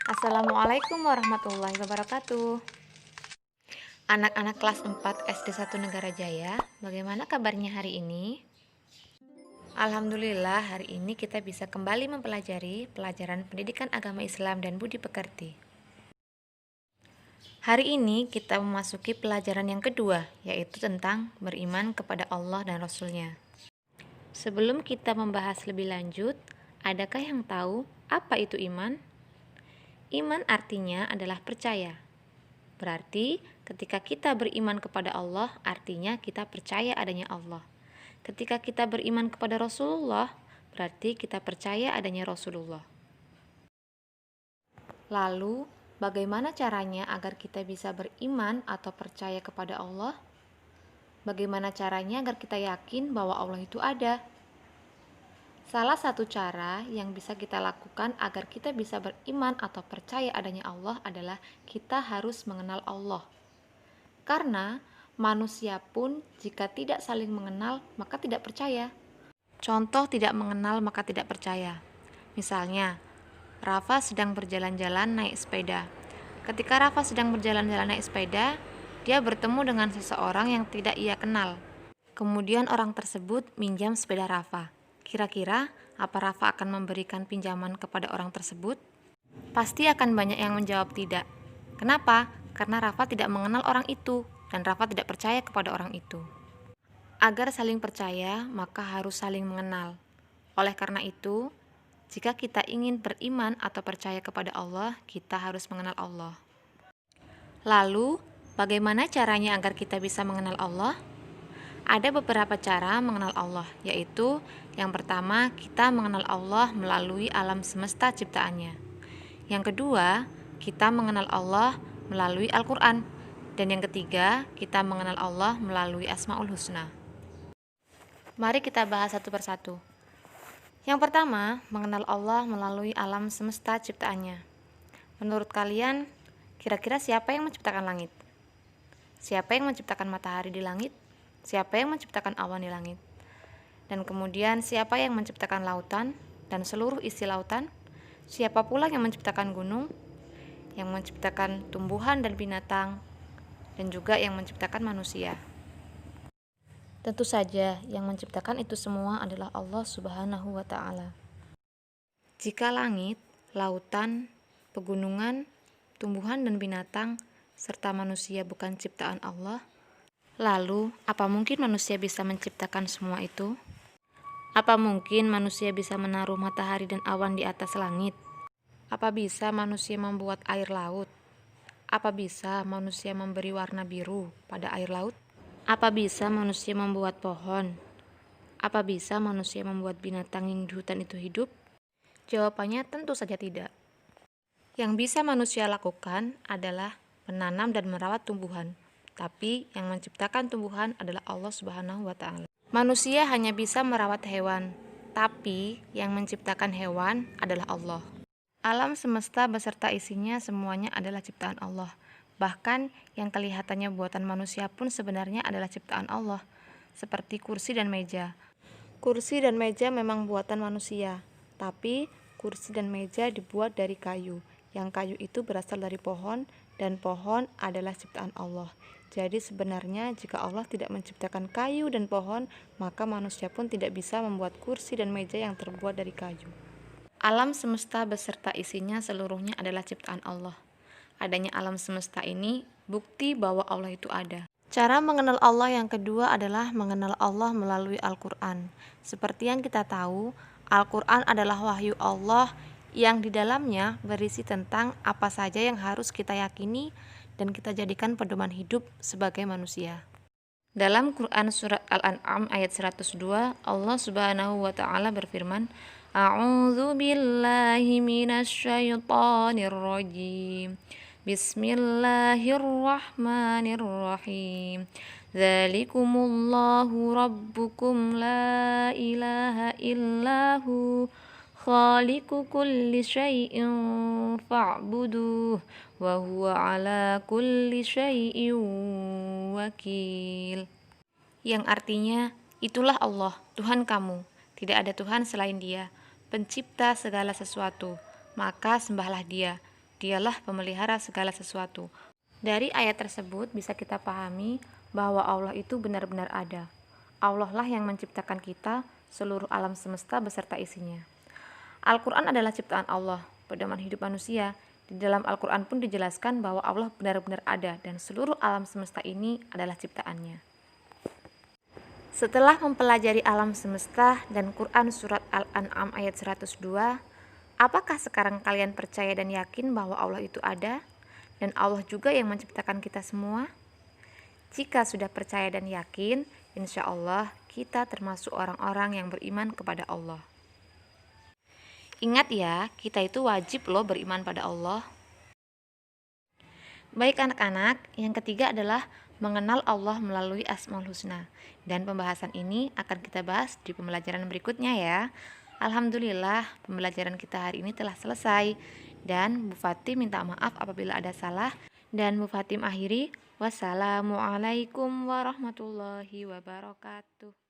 Assalamualaikum warahmatullahi wabarakatuh. Anak-anak kelas 4 SD 1 Negara Jaya, bagaimana kabarnya hari ini? Alhamdulillah, hari ini kita bisa kembali mempelajari pelajaran pendidikan agama Islam dan budi pekerti. Hari ini kita memasuki pelajaran yang kedua, yaitu tentang beriman kepada Allah dan Rasul-Nya. Sebelum kita membahas lebih lanjut, adakah yang tahu apa itu iman? Iman artinya adalah percaya. Berarti ketika kita beriman kepada Allah, artinya kita percaya adanya Allah. Ketika kita beriman kepada Rasulullah, berarti kita percaya adanya Rasulullah. Lalu, bagaimana caranya agar kita bisa beriman atau percaya kepada Allah? Bagaimana caranya agar kita yakin bahwa Allah itu ada? Salah satu cara yang bisa kita lakukan agar kita bisa beriman atau percaya adanya Allah adalah kita harus mengenal Allah. Karena manusia pun jika tidak saling mengenal maka tidak percaya. Contoh tidak mengenal maka tidak percaya. Misalnya, Rafa sedang berjalan-jalan naik sepeda. Ketika Rafa sedang berjalan-jalan naik sepeda, dia bertemu dengan seseorang yang tidak ia kenal. Kemudian orang tersebut minjam sepeda Rafa. Kira-kira apa Rafa akan memberikan pinjaman kepada orang tersebut? Pasti akan banyak yang menjawab tidak. Kenapa? Karena Rafa tidak mengenal orang itu dan Rafa tidak percaya kepada orang itu. Agar saling percaya, maka harus saling mengenal. Oleh karena itu, jika kita ingin beriman atau percaya kepada Allah, kita harus mengenal Allah. Lalu, bagaimana caranya agar kita bisa mengenal Allah? Ada beberapa cara mengenal Allah, yaitu yang pertama, kita mengenal Allah melalui alam semesta ciptaannya. Yang kedua, kita mengenal Allah melalui Al-Quran. Dan yang ketiga, kita mengenal Allah melalui Asmaul Husna. Mari kita bahas satu persatu. Yang pertama, mengenal Allah melalui alam semesta ciptaannya. Menurut kalian, kira-kira siapa yang menciptakan langit? Siapa yang menciptakan matahari di langit? Siapa yang menciptakan awan di langit? Dan kemudian siapa yang menciptakan lautan dan seluruh isi lautan? Siapa pula yang menciptakan gunung? Yang menciptakan tumbuhan dan binatang? Dan juga yang menciptakan manusia. Tentu saja yang menciptakan itu semua adalah Allah Subhanahu wa Ta'ala. Jika langit, lautan, pegunungan, tumbuhan dan binatang serta manusia bukan ciptaan Allah, lalu apa mungkin manusia bisa menciptakan semua itu? Apa mungkin manusia bisa menaruh matahari dan awan di atas langit? Apa bisa manusia membuat air laut? Apa bisa manusia memberi warna biru pada air laut? Apa bisa manusia membuat pohon? Apa bisa manusia membuat binatang yang di hutan itu hidup? Jawabannya tentu saja tidak. Yang bisa manusia lakukan adalah menanam dan merawat tumbuhan. Tapi yang menciptakan tumbuhan adalah Allah Subhanahu wa Ta'ala. Manusia hanya bisa merawat hewan, tapi yang menciptakan hewan adalah Allah. Alam semesta beserta isinya semuanya adalah ciptaan Allah. Bahkan yang kelihatannya buatan manusia pun sebenarnya adalah ciptaan Allah, seperti kursi dan meja. Kursi dan meja memang buatan manusia, tapi kursi dan meja dibuat dari kayu. Yang kayu itu berasal dari pohon, dan pohon adalah ciptaan Allah. Jadi sebenarnya jika Allah tidak menciptakan kayu dan pohon, maka manusia pun tidak bisa membuat kursi dan meja yang terbuat dari kayu. Alam semesta beserta isinya seluruhnya adalah ciptaan Allah. Adanya alam semesta ini bukti bahwa Allah itu ada. Cara mengenal Allah yang kedua adalah mengenal Allah melalui Al-Quran. Seperti yang kita tahu, Al-Quran adalah wahyu Allah yang di dalamnya berisi tentang apa saja yang harus kita yakini dan kita jadikan pedoman hidup sebagai manusia. Dalam Quran surat Al-An'am ayat 102, Allah Subhanahu wa Ta'ala berfirman, A'udzu billahi minasyaitonir rajim. Bismillahirrahmanirrahim. Dzalikumullahu rabbukum la ilaha illahu khaliqu kulli syai'in fa'buduh wa huwa ala kulli syai'in wakil. Yang artinya, itulah Allah, Tuhan kamu. Tidak ada Tuhan selain Dia, pencipta segala sesuatu. Maka sembahlah Dia. Dialah pemelihara segala sesuatu. Dari ayat tersebut bisa kita pahami bahwa Allah itu benar-benar ada. Allah lah yang menciptakan kita, seluruh alam semesta beserta isinya. Al-Quran adalah ciptaan Allah, pedoman hidup manusia. Di dalam Al-Quran pun dijelaskan bahwa Allah benar-benar ada dan seluruh alam semesta ini adalah ciptaannya. Setelah mempelajari alam semesta dan Quran surat Al-An'am ayat 102, apakah sekarang kalian percaya dan yakin bahwa Allah itu ada dan Allah juga yang menciptakan kita semua? Jika sudah percaya dan yakin, insya Allah kita termasuk orang-orang yang beriman kepada Allah. Ingat ya, kita itu wajib loh beriman pada Allah. Baik anak-anak, yang ketiga adalah mengenal Allah melalui Asmaul Husna. Dan pembahasan ini akan kita bahas di pembelajaran berikutnya ya. Alhamdulillah, pembelajaran kita hari ini telah selesai. Dan Bu Fatim minta maaf apabila ada salah. Dan Bu Fatim akhiri, wassalamualaikum warahmatullahi wabarakatuh.